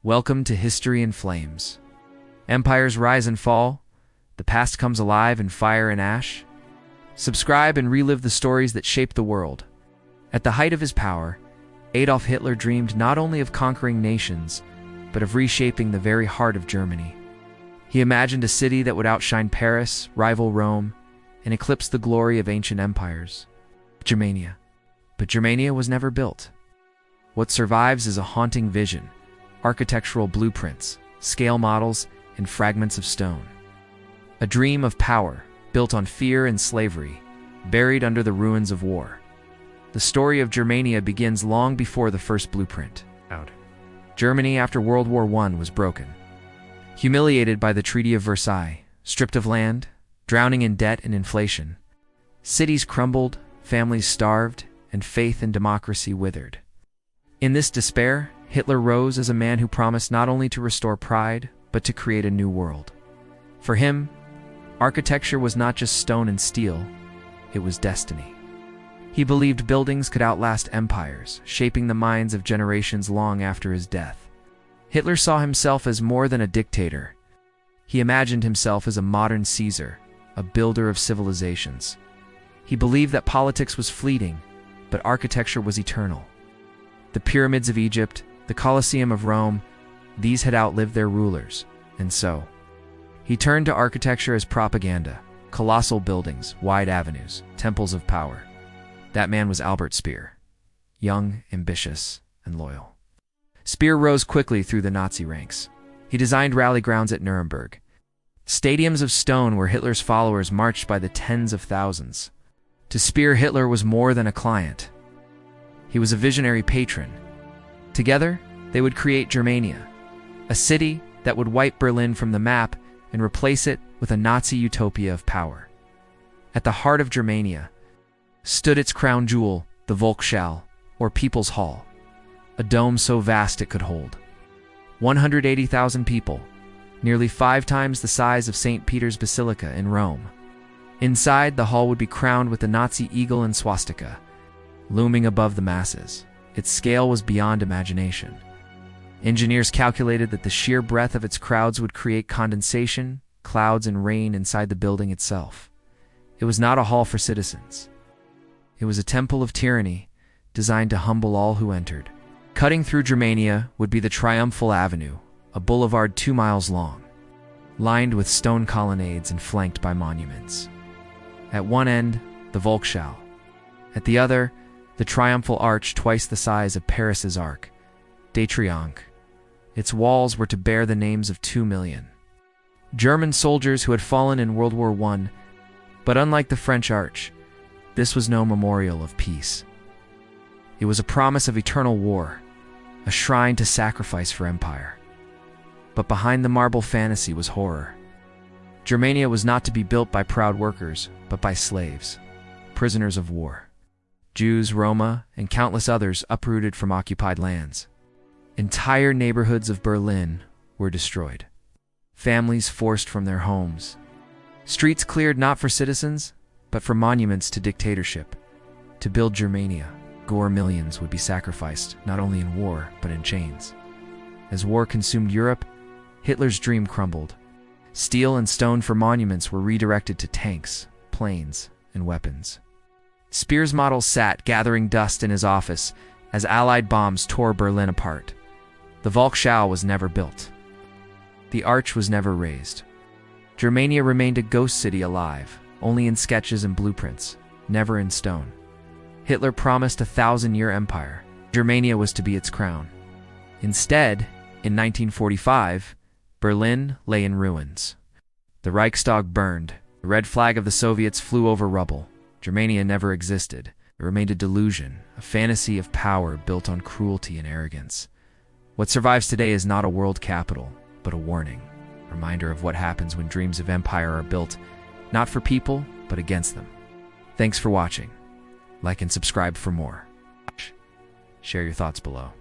Welcome to History in Flames. Empires rise and fall. The past comes alive in fire and ash. Subscribe and relive the stories that shaped the world. At the height of his power, Adolf Hitler dreamed not only of conquering nations, but of reshaping the very heart of Germany. He imagined a city that would outshine Paris, rival Rome, and eclipse the glory of ancient empires. Germania. But Germania was never built. What survives is a haunting vision, architectural blueprints, scale models, and fragments of stone. A dream of power, built on fear and slavery, buried under the ruins of war. The story of Germania begins long before the first blueprint. Germany after World War I was broken. Humiliated by the Treaty of Versailles, stripped of land, drowning in debt and inflation. Cities crumbled, families starved, and faith in democracy withered. In this despair, Hitler rose as a man who promised not only to restore pride, but to create a new world. For him, architecture was not just stone and steel, it was destiny. He believed buildings could outlast empires, shaping the minds of generations long after his death. Hitler saw himself as more than a dictator. He imagined himself as a modern Caesar, a builder of civilizations. He believed that politics was fleeting, but architecture was eternal. The pyramids of Egypt, the Colosseum of Rome, these had outlived their rulers, and so he turned to architecture as propaganda, colossal buildings, wide avenues, temples of power. That man was Albert Speer, young, ambitious, and loyal. Speer rose quickly through the Nazi ranks. He designed rally grounds at Nuremberg, stadiums of stone where Hitler's followers marched by the tens of thousands. To Speer, Hitler was more than a client. He was a visionary patron. Together, they would create Germania, a city that would wipe Berlin from the map and replace it with a Nazi utopia of power. At the heart of Germania stood its crown jewel, the Volkshalle, or People's Hall, a dome so vast it could hold 180,000 people, nearly 5 times the size of St. Peter's Basilica in Rome. Inside, the hall would be crowned with the Nazi eagle and swastika, looming above the masses. Its scale was beyond imagination. Engineers calculated that the sheer breadth of its crowds would create condensation, clouds, and rain inside the building itself. It was not a hall for citizens. It was a temple of tyranny, designed to humble all who entered. Cutting through Germania would be the Triumphal Avenue, a boulevard 2 miles long, lined with stone colonnades and flanked by monuments. At one end, the Volkshalle. At the other, the triumphal arch twice the size of Paris's Arc de Triomphe. Its walls were to bear the names of 2 million German soldiers who had fallen in World War I, but unlike the French Arch, this was no memorial of peace. It was a promise of eternal war, a shrine to sacrifice for empire. But behind the marble fantasy was horror. Germania was not to be built by proud workers, but by slaves, prisoners of war. Jews, Roma, and countless others uprooted from occupied lands. Entire neighborhoods of Berlin were destroyed. Families forced from their homes. Streets cleared not for citizens, but for monuments to dictatorship. To build Germania, millions would be sacrificed, not only in war, but in chains. As war consumed Europe, Hitler's dream crumbled. Steel and stone for monuments were redirected to tanks, planes, and weapons. Speer's model sat gathering dust in his office as Allied bombs tore Berlin apart. The Volkshalle was never built. The arch was never raised. Germania remained a ghost city alive, only in sketches and blueprints, never in stone. Hitler promised a 1,000-year empire. Germania was to be its crown. Instead, in 1945, Berlin lay in ruins. The Reichstag burned. The red flag of the Soviets flew over rubble. Germania never existed. It remained a delusion, a fantasy of power built on cruelty and arrogance. What survives today is not a world capital, but a warning, a reminder of what happens when dreams of empire are built, not for people, but against them. Thanks for watching. Like and subscribe for more. Share your thoughts below.